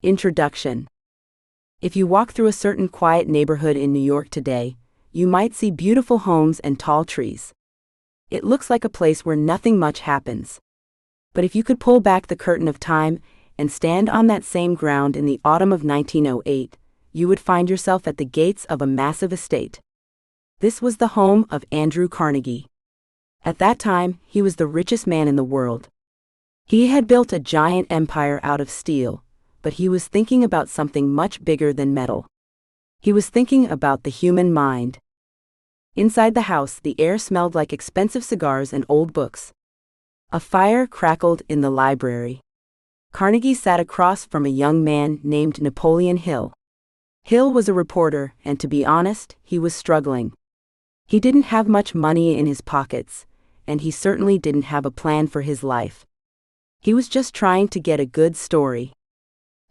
Introduction. If you walk through a certain quiet neighborhood in New York today, you might see beautiful homes and tall trees. It looks like a place where nothing much happens. But if you could pull back the curtain of time and stand on that same ground in the autumn of 1908, you would find yourself at the gates of a massive estate. This was the home of Andrew Carnegie. At that time, he was the richest man in the world. He had built a giant empire out of steel, but he was thinking about something much bigger than metal. He was thinking about the human mind. Inside the house, the air smelled like expensive cigars and old books. A fire crackled in the library. Carnegie sat across from a young man named Napoleon Hill. Hill was a reporter, and to be honest, he was struggling. He didn't have much money in his pockets, and he certainly didn't have a plan for his life. He was just trying to get a good story.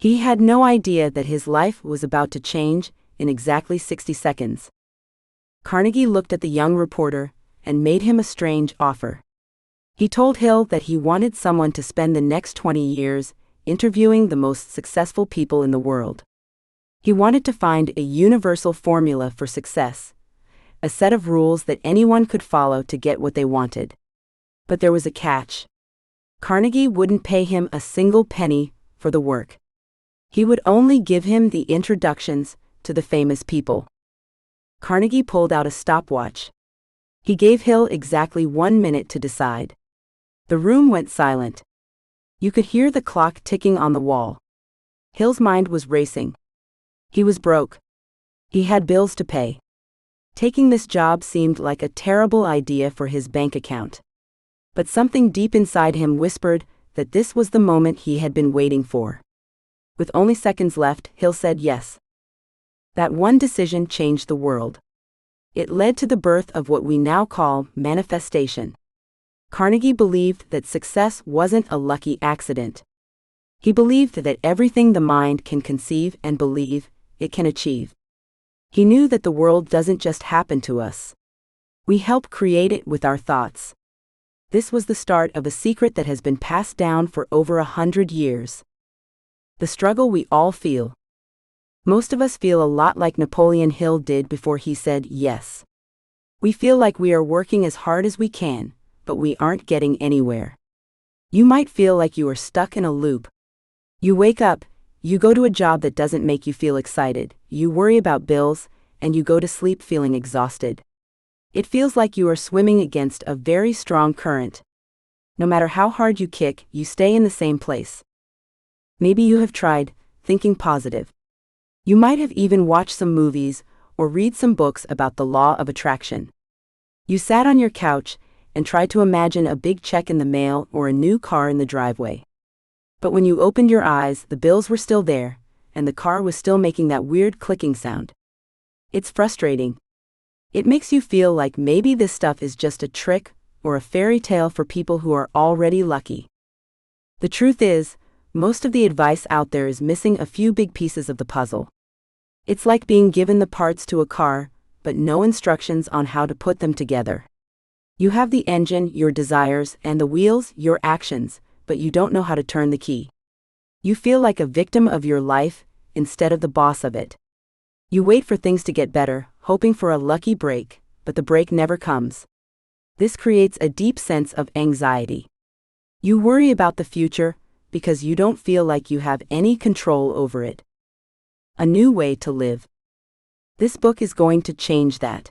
He had no idea that his life was about to change in exactly 60 seconds. Carnegie looked at the young reporter and made him a strange offer. He told Hill that he wanted someone to spend the next 20 years interviewing the most successful people in the world. He wanted to find a universal formula for success, a set of rules that anyone could follow to get what they wanted. But there was a catch. Carnegie wouldn't pay him a single penny for the work. He would only give him the introductions to the famous people. Carnegie pulled out a stopwatch. He gave Hill exactly 1 minute to decide. The room went silent. You could hear the clock ticking on the wall. Hill's mind was racing. He was broke. He had bills to pay. Taking this job seemed like a terrible idea for his bank account. But something deep inside him whispered that this was the moment he had been waiting for. With only seconds left, Hill said yes. That one decision changed the world. It led to the birth of what we now call manifestation. Carnegie believed that success wasn't a lucky accident. He believed that everything the mind can conceive and believe, it can achieve. He knew that the world doesn't just happen to us. We help create it with our thoughts. This was the start of a secret that has been passed down for over 100 years. The struggle we all feel. Most of us feel a lot like Napoleon Hill did before he said yes. We feel like we are working as hard as we can, but we aren't getting anywhere. You might feel like you are stuck in a loop. You wake up, you go to a job that doesn't make you feel excited, you worry about bills, and you go to sleep feeling exhausted. It feels like you are swimming against a very strong current. No matter how hard you kick, you stay in the same place. Maybe you have tried thinking positive. You might have even watched some movies or read some books about the law of attraction. You sat on your couch and tried to imagine a big check in the mail or a new car in the driveway. But when you opened your eyes, the bills were still there, and the car was still making that weird clicking sound. It's frustrating. It makes you feel like maybe this stuff is just a trick or a fairy tale for people who are already lucky. The truth is, most of the advice out there is missing a few big pieces of the puzzle. It's like being given the parts to a car, but no instructions on how to put them together. You have the engine, your desires, and the wheels, your actions, but you don't know how to turn the key. You feel like a victim of your life instead of the boss of it. You wait for things to get better, hoping for a lucky break, but the break never comes. This creates a deep sense of anxiety. You worry about the future because you don't feel like you have any control over it. A new way to live. This book is going to change that.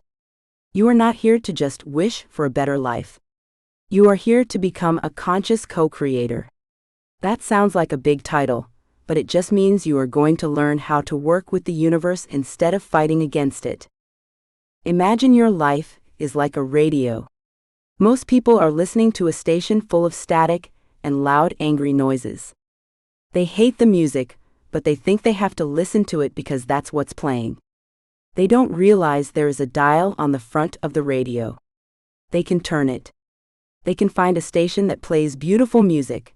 You are not here to just wish for a better life. You are here to become a conscious co-creator. That sounds like a big title, but it just means you are going to learn how to work with the universe instead of fighting against it. Imagine your life is like a radio. Most people are listening to a station full of static and loud, angry noises. They hate the music, but they think they have to listen to it because that's what's playing. They don't realize there is a dial on the front of the radio. They can turn it. They can find a station that plays beautiful music,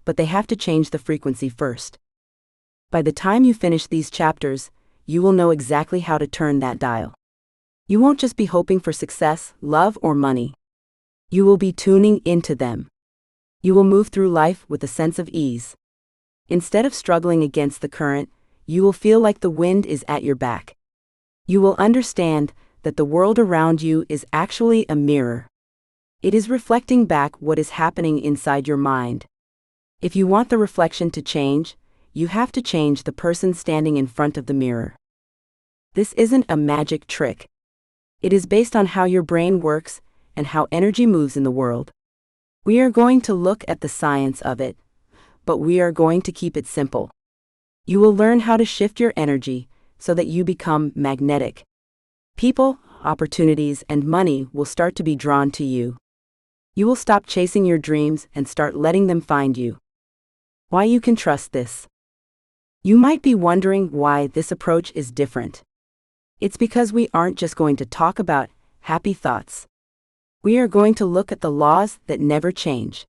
but they have to change the frequency first. By the time you finish these chapters, you will know exactly how to turn that dial. You won't just be hoping for success, love, or money. You will be tuning into them. You will move through life with a sense of ease. Instead of struggling against the current, you will feel like the wind is at your back. You will understand that the world around you is actually a mirror. It is reflecting back what is happening inside your mind. If you want the reflection to change, you have to change the person standing in front of the mirror. This isn't a magic trick. It is based on how your brain works and how energy moves in the world. We are going to look at the science of it, but we are going to keep it simple. You will learn how to shift your energy so that you become magnetic. People, opportunities, and money will start to be drawn to you. You will stop chasing your dreams and start letting them find you. Why you can trust this? You might be wondering why this approach is different. It's because we aren't just going to talk about happy thoughts. We are going to look at the laws that never change.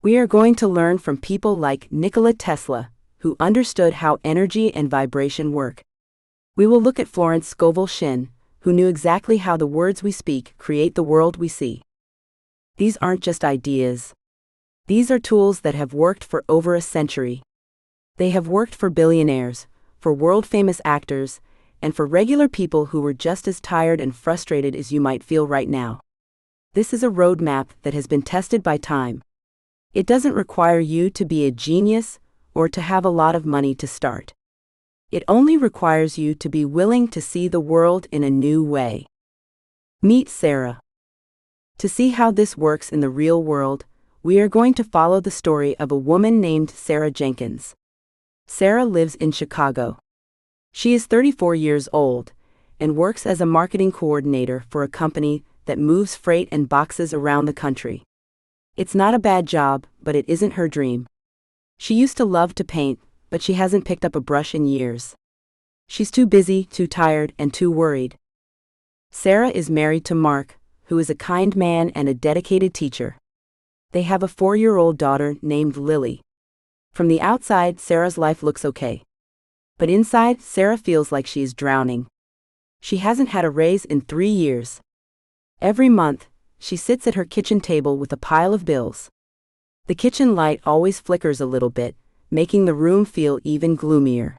We are going to learn from people like Nikola Tesla, who understood how energy and vibration work. We will look at Florence Scovel Shinn, who knew exactly how the words we speak create the world we see. These aren't just ideas. These are tools that have worked for over a century. They have worked for billionaires, for world-famous actors, and for regular people who were just as tired and frustrated as you might feel right now. This is a roadmap that has been tested by time. It doesn't require you to be a genius or to have a lot of money to start. It only requires you to be willing to see the world in a new way. Meet Sarah. To see how this works in the real world, we are going to follow the story of a woman named Sarah Jenkins. Sarah lives in Chicago. She is 34 years old and works as a marketing coordinator for a company that moves freight and boxes around the country. It's not a bad job, but it isn't her dream. She used to love to paint, but she hasn't picked up a brush in years. She's too busy, too tired, and too worried. Sarah is married to Mark, who is a kind man and a dedicated teacher. They have a 4-year-old daughter named Lily. From the outside, Sarah's life looks okay. But inside, Sarah feels like she is drowning. She hasn't had a raise in 3 years. Every month, she sits at her kitchen table with a pile of bills. The kitchen light always flickers a little bit, making the room feel even gloomier.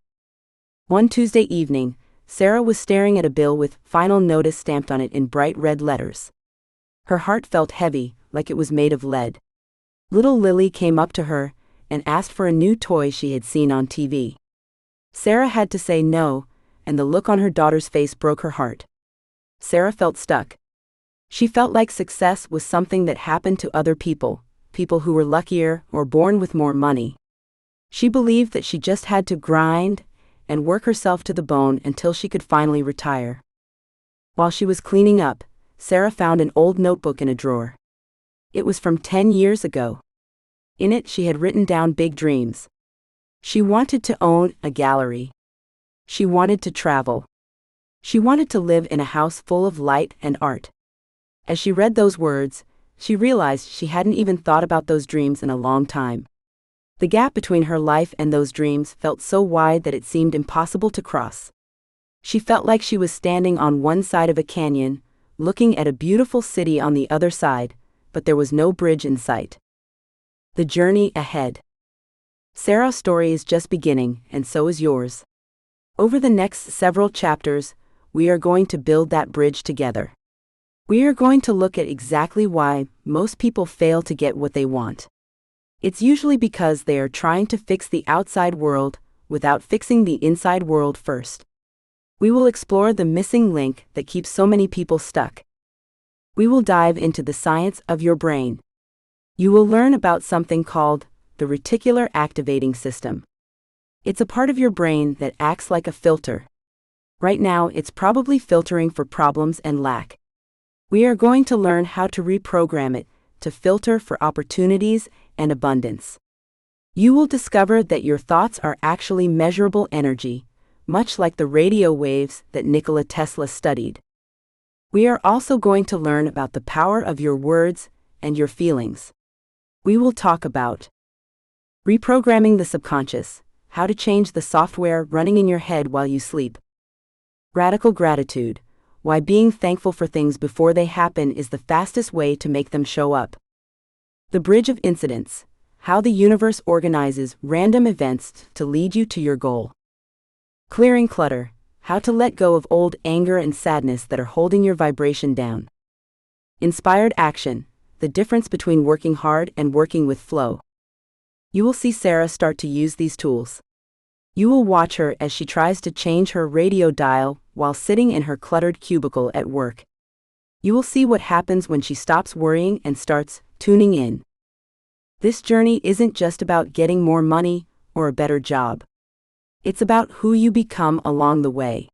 One Tuesday evening, Sarah was staring at a bill with "Final Notice" stamped on it in bright red letters. Her heart felt heavy, like it was made of lead. Little Lily came up to her and asked for a new toy she had seen on TV. Sarah had to say no, and the look on her daughter's face broke her heart. Sarah felt stuck. She felt like success was something that happened to other people, people who were luckier or born with more money. She believed that she just had to grind and work herself to the bone until she could finally retire. While she was cleaning up, Sarah found an old notebook in a drawer. It was from 10 years ago. In it, she had written down big dreams. She wanted to own a gallery. She wanted to travel. She wanted to live in a house full of light and art. As she read those words, she realized she hadn't even thought about those dreams in a long time. The gap between her life and those dreams felt so wide that it seemed impossible to cross. She felt like she was standing on one side of a canyon, looking at a beautiful city on the other side, but there was no bridge in sight. The journey ahead. Sarah's story is just beginning, and so is yours. Over the next several chapters, we are going to build that bridge together. We are going to look at exactly why most people fail to get what they want. It's usually because they are trying to fix the outside world without fixing the inside world first. We will explore the missing link that keeps so many people stuck. We will dive into the science of your brain. You will learn about something called the reticular activating system. It's a part of your brain that acts like a filter. Right now, it's probably filtering for problems and lack. We are going to learn how to reprogram it to filter for opportunities and abundance. You will discover that your thoughts are actually measurable energy, much like the radio waves that Nikola Tesla studied. We are also going to learn about the power of your words and your feelings. We will talk about reprogramming the subconscious, how to change the software running in your head while you sleep. Radical gratitude, why being thankful for things before they happen is the fastest way to make them show up. The bridge of incidents, how the universe organizes random events to lead you to your goal. Clearing clutter, how to let go of old anger and sadness that are holding your vibration down. Inspired action, the difference between working hard and working with flow. You will see Sarah start to use these tools. You will watch her as she tries to change her radio dial while sitting in her cluttered cubicle at work. You will see what happens when she stops worrying and starts tuning in. This journey isn't just about getting more money or a better job. It's about who you become along the way.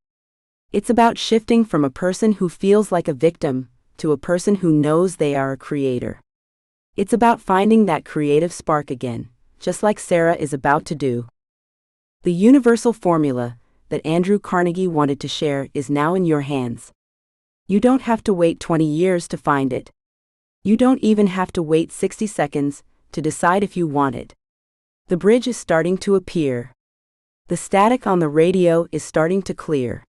It's about shifting from a person who feels like a victim to a person who knows they are a creator. It's about finding that creative spark again, just like Sarah is about to do. The universal formula that Andrew Carnegie wanted to share is now in your hands. You don't have to wait 20 years to find it. You don't even have to wait 60 seconds to decide if you want it. The bridge is starting to appear. The static on the radio is starting to clear.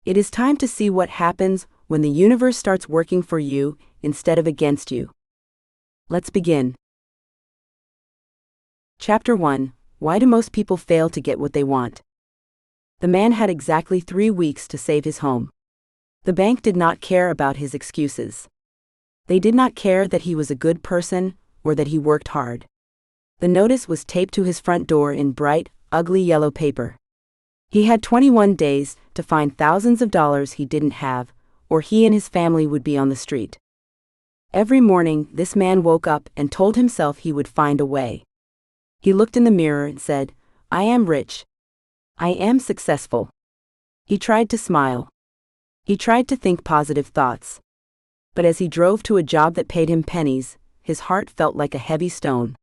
It is time to see what happens when the universe starts working for you instead of against you. Let's begin. Chapter 1: Why do most people fail to get what they want? The man had exactly 3 weeks to save his home. The bank did not care about his excuses. They did not care that he was a good person or that he worked hard. The notice was taped to his front door in bright, ugly yellow paper. He had 21 days to find thousands of dollars he didn't have, or he and his family would be on the street. Every morning, this man woke up and told himself he would find a way. He looked in the mirror and said, "I am rich. I am successful." He tried to smile. He tried to think positive thoughts. But as he drove to a job that paid him pennies, his heart felt like a heavy stone.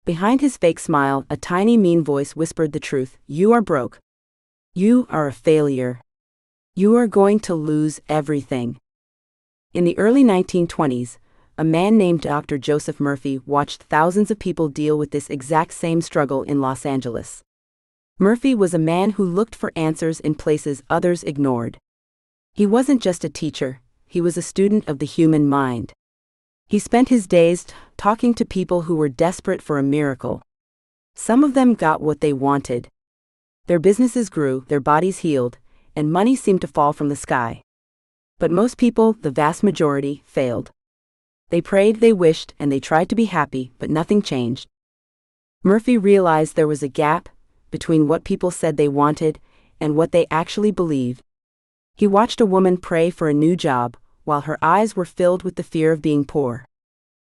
Behind his fake smile, a tiny mean voice whispered the truth: "You are broke. You are a failure. You are going to lose everything." In the early 1920s, a man named Dr. Joseph Murphy watched thousands of people deal with this exact same struggle in Los Angeles. Murphy was a man who looked for answers in places others ignored. He wasn't just a teacher, he was a student of the human mind. He spent his days talking to people who were desperate for a miracle. Some of them got what they wanted. Their businesses grew, their bodies healed, and money seemed to fall from the sky. But most people, the vast majority, failed. They prayed, they wished, and they tried to be happy, but nothing changed. Murphy realized there was a gap between what people said they wanted and what they actually believed. He watched a woman pray for a new job, while her eyes were filled with the fear of being poor.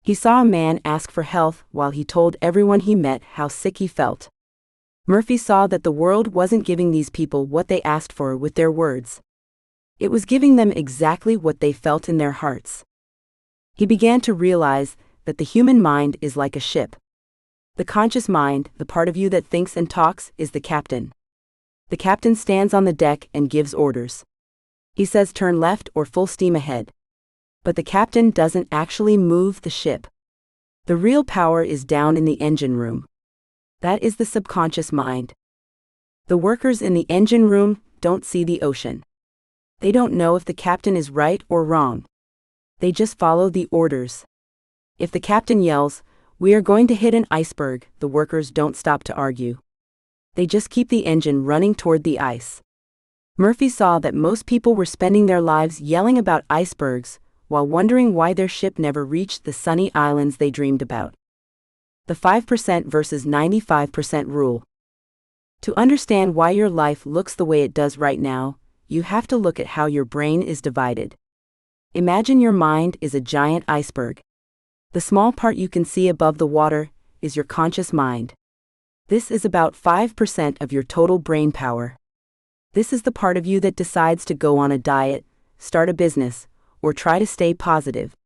He saw a man ask for health while he told everyone he met how sick he felt. Murphy saw that the world wasn't giving these people what they asked for with their words. It was giving them exactly what they felt in their hearts. He began to realize that the human mind is like a ship. The conscious mind, the part of you that thinks and talks, is the captain. The captain stands on the deck and gives orders. He says turn left or full steam ahead. But the captain doesn't actually move the ship. The real power is down in the engine room. That is the subconscious mind. The workers in the engine room don't see the ocean. They don't know if the captain is right or wrong. They just follow the orders. If the captain yells, "We are going to hit an iceberg," the workers don't stop to argue. They just keep the engine running toward the ice. Murphy saw that most people were spending their lives yelling about icebergs while wondering why their ship never reached the sunny islands they dreamed about. The 5% versus 95% rule. To understand why your life looks the way it does right now, you have to look at how your brain is divided. Imagine your mind is a giant iceberg. The small part you can see above the water is your conscious mind. This is about 5% of your total brain power. This is the part of you that decides to go on a diet, start a business, or try to stay positive.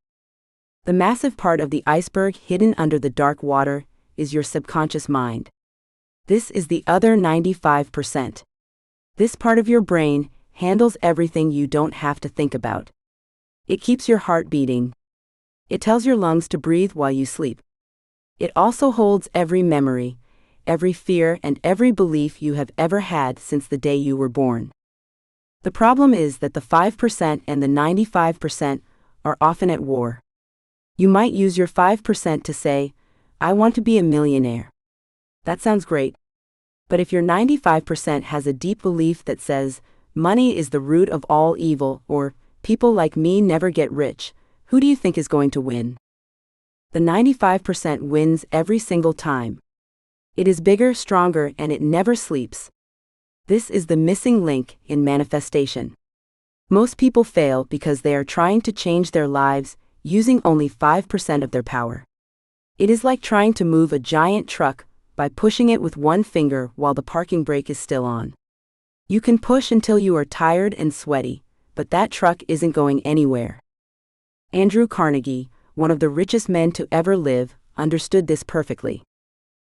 The massive part of the iceberg hidden under the dark water is your subconscious mind. This is the other 95%. This part of your brain handles everything you don't have to think about. It keeps your heart beating. It tells your lungs to breathe while you sleep. It also holds every memory, every fear, and every belief you have ever had since the day you were born. The problem is that the 5% and the 95% are often at war. You might use your 5% to say, I want to be a millionaire. That sounds great. But if your 95% has a deep belief that says, money is the root of all evil, or people like me never get rich, who do you think is going to win? The 95% wins every single time. It is bigger, stronger, and it never sleeps. This is the missing link in manifestation. Most people fail because they are trying to change their lives using only 5% of their power. It is like trying to move a giant truck by pushing it with one finger while the parking brake is still on. You can push until you are tired and sweaty, but that truck isn't going anywhere. Andrew Carnegie, one of the richest men to ever live, understood this perfectly.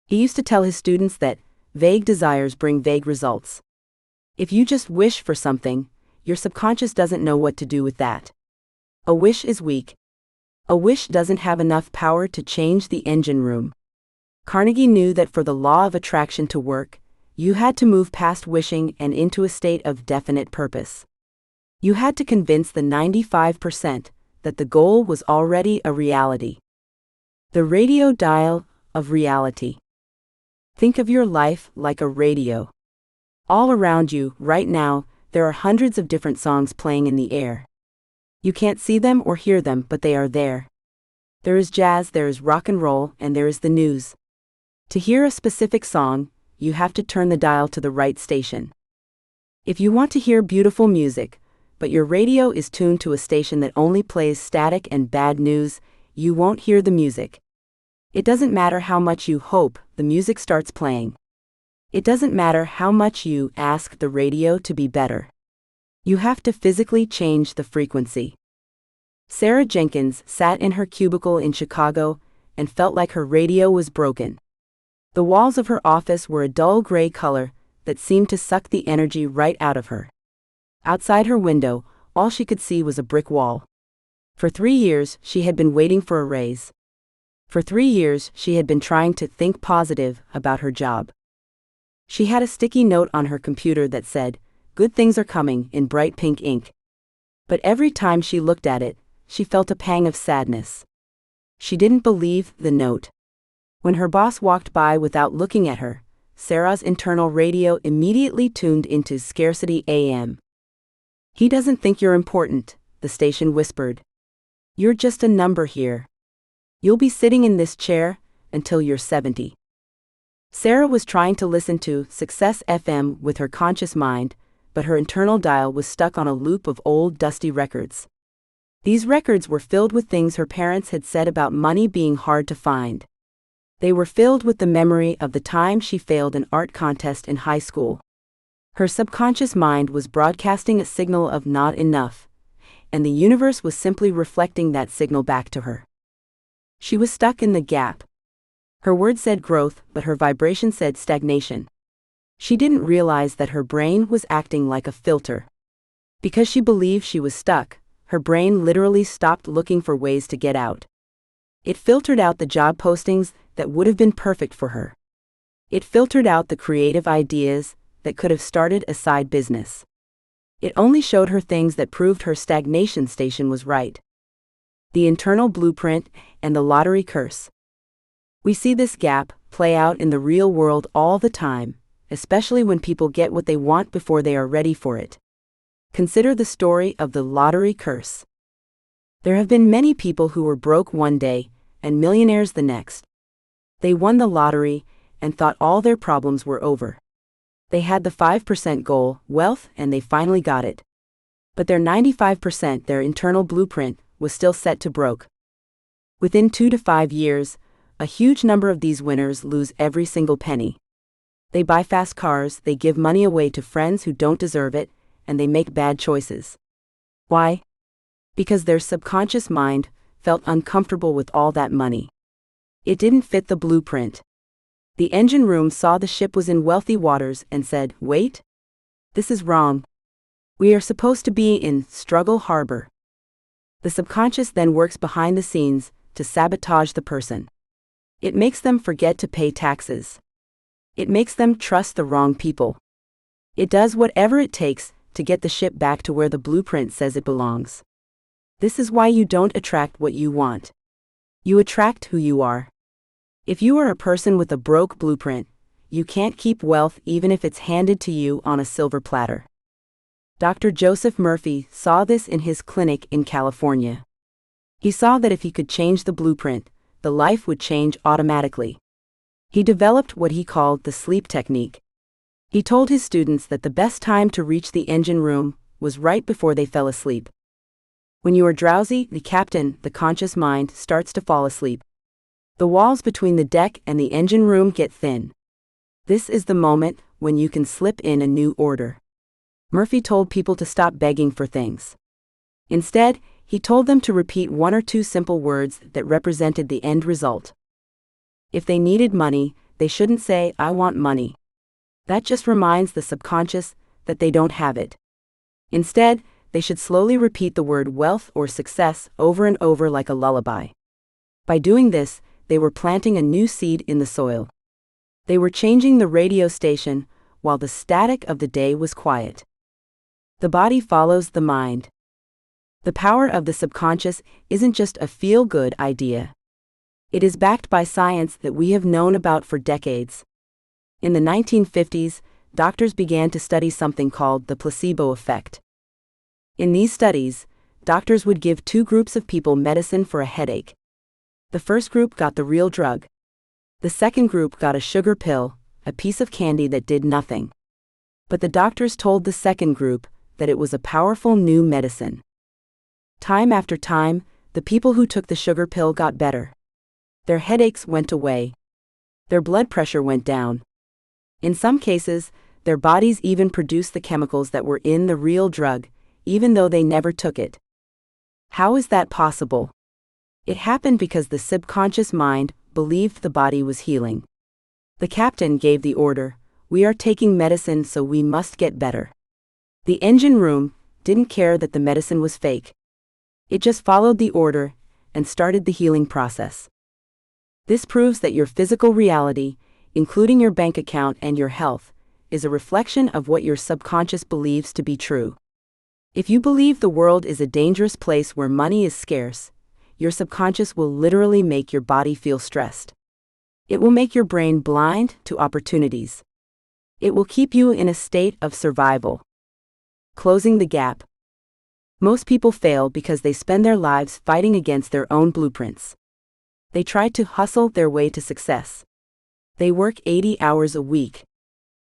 He used to tell his students that vague desires bring vague results. If you just wish for something, your subconscious doesn't know what to do with that. A wish is weak. A wish doesn't have enough power to change the engine room. Carnegie knew that for the law of attraction to work, you had to move past wishing and into a state of definite purpose. You had to convince the 95% that the goal was already a reality. The radio dial of reality. Think of your life like a radio. All around you, right now, there are hundreds of different songs playing in the air. You can't see them or hear them, but they are there. There is jazz, there is rock and roll, and there is the news. To hear a specific song, you have to turn the dial to the right station. If you want to hear beautiful music, but your radio is tuned to a station that only plays static and bad news, you won't hear the music. It doesn't matter how much you hope the music starts playing. It doesn't matter how much you ask the radio to be better. You have to physically change the frequency. Sarah Jenkins sat in her cubicle in Chicago and felt like her radio was broken. The walls of her office were a dull gray color that seemed to suck the energy right out of her. Outside her window, all she could see was a brick wall. For 3 years, she had been waiting for a raise. For 3 years, she had been trying to think positive about her job. She had a sticky note on her computer that said, "Good things are coming," in bright pink ink. But every time she looked at it, she felt a pang of sadness. She didn't believe the note. When her boss walked by without looking at her, Sarah's internal radio immediately tuned into Scarcity AM. "He doesn't think you're important," the station whispered. "You're just a number here. You'll be sitting in this chair until you're 70. Sarah was trying to listen to Success FM with her conscious mind, but her internal dial was stuck on a loop of old, dusty records. These records were filled with things her parents had said about money being hard to find. They were filled with the memory of the time she failed an art contest in high school. Her subconscious mind was broadcasting a signal of not enough, and the universe was simply reflecting that signal back to her. She was stuck in the gap. Her words said growth, but her vibration said stagnation. She didn't realize that her brain was acting like a filter. Because she believed she was stuck, her brain literally stopped looking for ways to get out. It filtered out the job postings that would have been perfect for her. It filtered out the creative ideas that could have started a side business. It only showed her things that proved her stagnation station was right. The internal blueprint and the lottery curse. We see this gap play out in the real world all the time, especially when people get what they want before they are ready for it. Consider the story of the lottery curse. There have been many people who were broke one day and millionaires the next. They won the lottery and thought all their problems were over. They had the 5% goal, wealth, and they finally got it. But their 95%, their internal blueprint, was still set to broke. Within 2 to 5 years, a huge number of these winners lose every single penny. They buy fast cars, they give money away to friends who don't deserve it, and they make bad choices. Why? Because their subconscious mind felt uncomfortable with all that money. It didn't fit the blueprint. The engine room saw the ship was in wealthy waters and said, "Wait? This is wrong. We are supposed to be in struggle harbor." The subconscious then works behind the scenes to sabotage the person. It makes them forget to pay taxes. It makes them trust the wrong people. It does whatever it takes to get the ship back to where the blueprint says it belongs. This is why you don't attract what you want. You attract who you are. If you are a person with a broke blueprint, you can't keep wealth even if it's handed to you on a silver platter. Dr. Joseph Murphy saw this in his clinic in California. He saw that if he could change the blueprint, the life would change automatically. He developed what he called the sleep technique. He told his students that the best time to reach the engine room was right before they fell asleep. When you are drowsy, the captain, the conscious mind, starts to fall asleep. The walls between the deck and the engine room get thin. This is the moment when you can slip in a new order. Murphy told people to stop begging for things. Instead, he told them to repeat one or two simple words that represented the end result. If they needed money, they shouldn't say, "I want money." That just reminds the subconscious that they don't have it. Instead, they should slowly repeat the word wealth or success over and over like a lullaby. By doing this, they were planting a new seed in the soil. They were changing the radio station while the static of the day was quiet. The body follows the mind. The power of the subconscious isn't just a feel-good idea. It is backed by science that we have known about for decades. In the 1950s, doctors began to study something called the placebo effect. In these studies, doctors would give two groups of people medicine for a headache. The first group got the real drug. The second group got a sugar pill, a piece of candy that did nothing. But the doctors told the second group that it was a powerful new medicine. Time after time, the people who took the sugar pill got better. Their headaches went away. Their blood pressure went down. In some cases, their bodies even produced the chemicals that were in the real drug, even though they never took it. How is that possible? It happened because the subconscious mind believed the body was healing. The captain gave the order, "We are taking medicine, so we must get better." The engine room didn't care that the medicine was fake. It just followed the order and started the healing process. This proves that your physical reality, including your bank account and your health, is a reflection of what your subconscious believes to be true. If you believe the world is a dangerous place where money is scarce, your subconscious will literally make your body feel stressed. It will make your brain blind to opportunities. It will keep you in a state of survival. Closing the gap. Most people fail because they spend their lives fighting against their own blueprints. They try to hustle their way to success. They work 80 hours a week.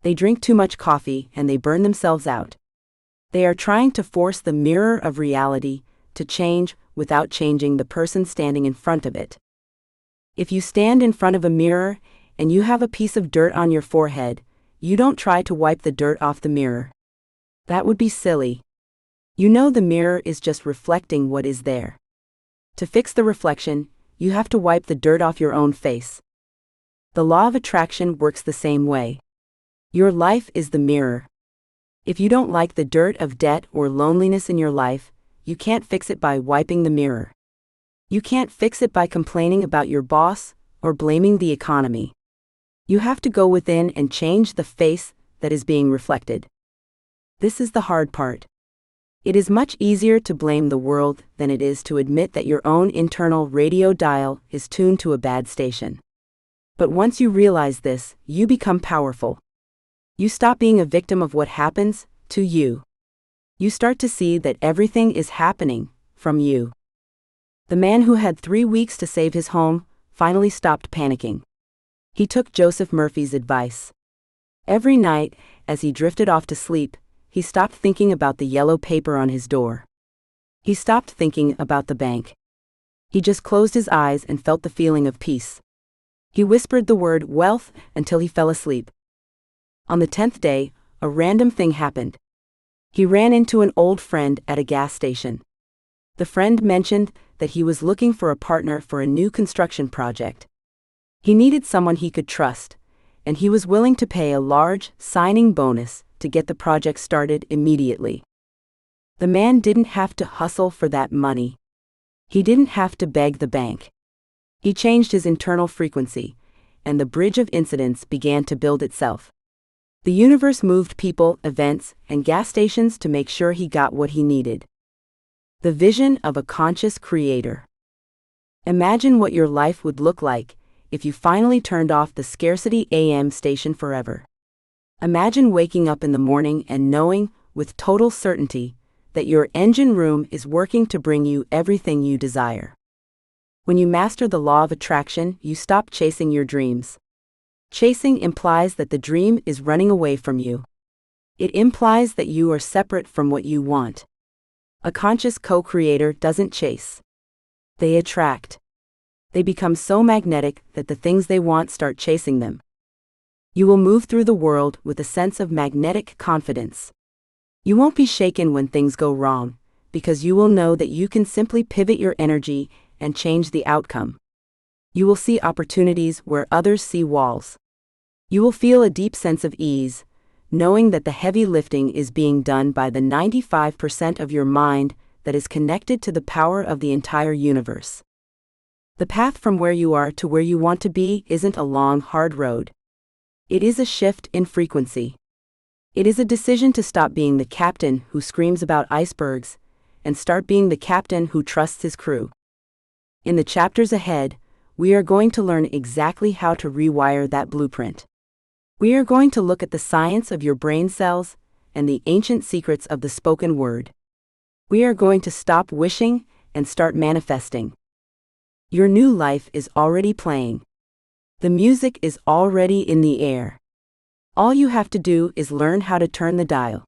They drink too much coffee and they burn themselves out. They are trying to force the mirror of reality to change without changing the person standing in front of it. If you stand in front of a mirror and you have a piece of dirt on your forehead, you don't try to wipe the dirt off the mirror. That would be silly. You know the mirror is just reflecting what is there. To fix the reflection, you have to wipe the dirt off your own face. The law of attraction works the same way. Your life is the mirror. If you don't like the dirt of debt or loneliness in your life, you can't fix it by wiping the mirror. You can't fix it by complaining about your boss or blaming the economy. You have to go within and change the face that is being reflected. This is the hard part. It is much easier to blame the world than it is to admit that your own internal radio dial is tuned to a bad station. But once you realize this, you become powerful. You stop being a victim of what happens to you. You start to see that everything is happening from you. The man who had 3 weeks to save his home finally stopped panicking. He took Joseph Murphy's advice. Every night, as he drifted off to sleep, he stopped thinking about the yellow paper on his door. He stopped thinking about the bank. He just closed his eyes and felt the feeling of peace. He whispered the word wealth until he fell asleep. On the 10th day, a random thing happened. He ran into an old friend at a gas station. The friend mentioned that he was looking for a partner for a new construction project. He needed someone he could trust, and he was willing to pay a large signing bonus to get the project started immediately. The man didn't have to hustle for that money. He didn't have to beg the bank. He changed his internal frequency, and the bridge of incidents began to build itself. The universe moved people, events, and gas stations to make sure he got what he needed. The vision of a conscious creator. Imagine what your life would look like if you finally turned off the scarcity AM station forever. Imagine waking up in the morning and knowing, with total certainty, that your engine room is working to bring you everything you desire. When you master the law of attraction, you stop chasing your dreams. Chasing implies that the dream is running away from you. It implies that you are separate from what you want. A conscious co-creator doesn't chase. They attract. They become so magnetic that the things they want start chasing them. You will move through the world with a sense of magnetic confidence. You won't be shaken when things go wrong, because you will know that you can simply pivot your energy and change the outcome. You will see opportunities where others see walls. You will feel a deep sense of ease, knowing that the heavy lifting is being done by the 95% of your mind that is connected to the power of the entire universe. The path from where you are to where you want to be isn't a long, hard road. It is a shift in frequency. It is a decision to stop being the captain who screams about icebergs and start being the captain who trusts his crew. In the chapters ahead, we are going to learn exactly how to rewire that blueprint. We are going to look at the science of your brain cells and the ancient secrets of the spoken word. We are going to stop wishing and start manifesting. Your new life is already playing. The music is already in the air. All you have to do is learn how to turn the dial.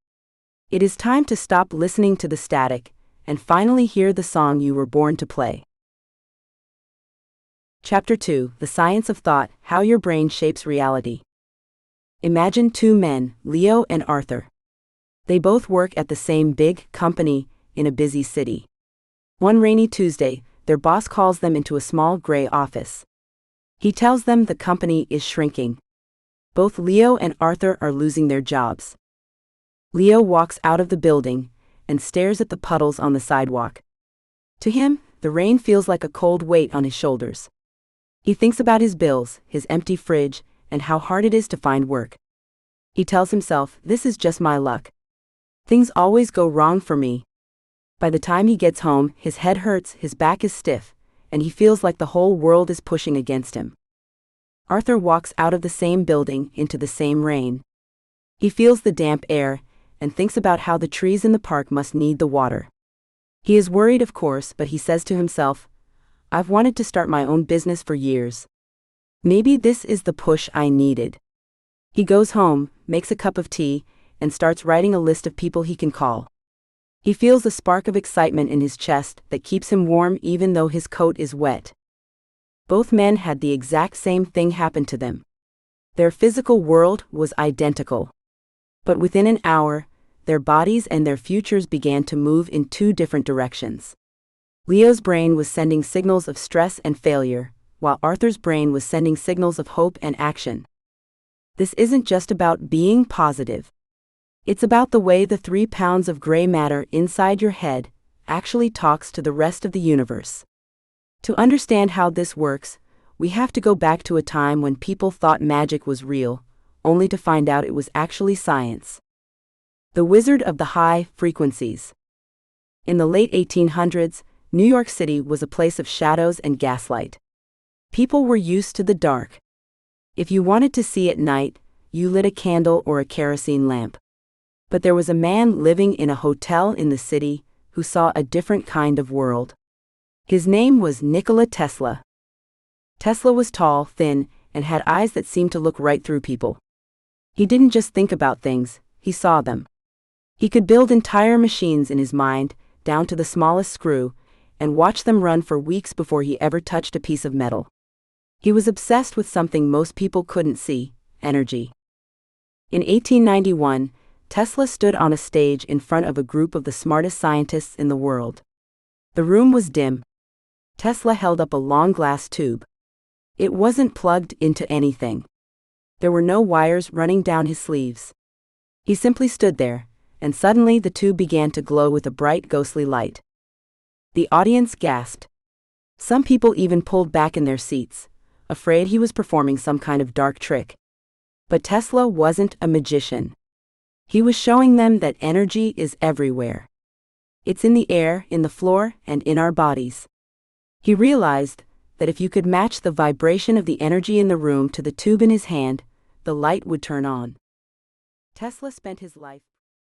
It is time to stop listening to the static and finally hear the song you were born to play. Chapter 2: The Science of Thought: How Your Brain Shapes Reality. Imagine two men, Leo and Arthur. They both work at the same big company in a busy city. One rainy Tuesday, their boss calls them into a small gray office. He tells them the company is shrinking. Both Leo and Arthur are losing their jobs. Leo walks out of the building and stares at the puddles on the sidewalk. To him, the rain feels like a cold weight on his shoulders. He thinks about his bills, his empty fridge, and how hard it is to find work. He tells himself, this is just my luck. Things always go wrong for me. By the time he gets home, his head hurts, his back is stiff, and he feels like the whole world is pushing against him. Arthur walks out of the same building into the same rain. He feels the damp air and thinks about how the trees in the park must need the water. He is worried, of course, but he says to himself, I've wanted to start my own business for years. Maybe this is the push I needed. He goes home, makes a cup of tea, and starts writing a list of people he can call. He feels a spark of excitement in his chest that keeps him warm even though his coat is wet. Both men had the exact same thing happen to them. Their physical world was identical. But within an hour, their bodies and their futures began to move in two different directions. Leo's brain was sending signals of stress and failure, while Arthur's brain was sending signals of hope and action. This isn't just about being positive. It's about the way the 3 pounds of gray matter inside your head actually talks to the rest of the universe. To understand how this works, we have to go back to a time when people thought magic was real, only to find out it was actually science. The Wizard of the High Frequencies. In the late 1800s, New York City was a place of shadows and gaslight. People were used to the dark. If you wanted to see at night, you lit a candle or a kerosene lamp. But there was a man living in a hotel in the city who saw a different kind of world. His name was Nikola Tesla. Tesla was tall, thin, and had eyes that seemed to look right through people. He didn't just think about things, he saw them. He could build entire machines in his mind, down to the smallest screw, and watch them run for weeks before he ever touched a piece of metal. He was obsessed with something most people couldn't see: energy. In 1891, Tesla stood on a stage in front of a group of the smartest scientists in the world. The room was dim. Tesla held up a long glass tube. It wasn't plugged into anything. There were no wires running down his sleeves. He simply stood there, and suddenly the tube began to glow with a bright, ghostly light. The audience gasped. Some people even pulled back in their seats, afraid he was performing some kind of dark trick. But Tesla wasn't a magician. He was showing them that energy is everywhere. It's in the air, in the floor, and in our bodies. He realized that if you could match the vibration of the energy in the room to the tube in his hand, the light would turn on. Tesla spent his life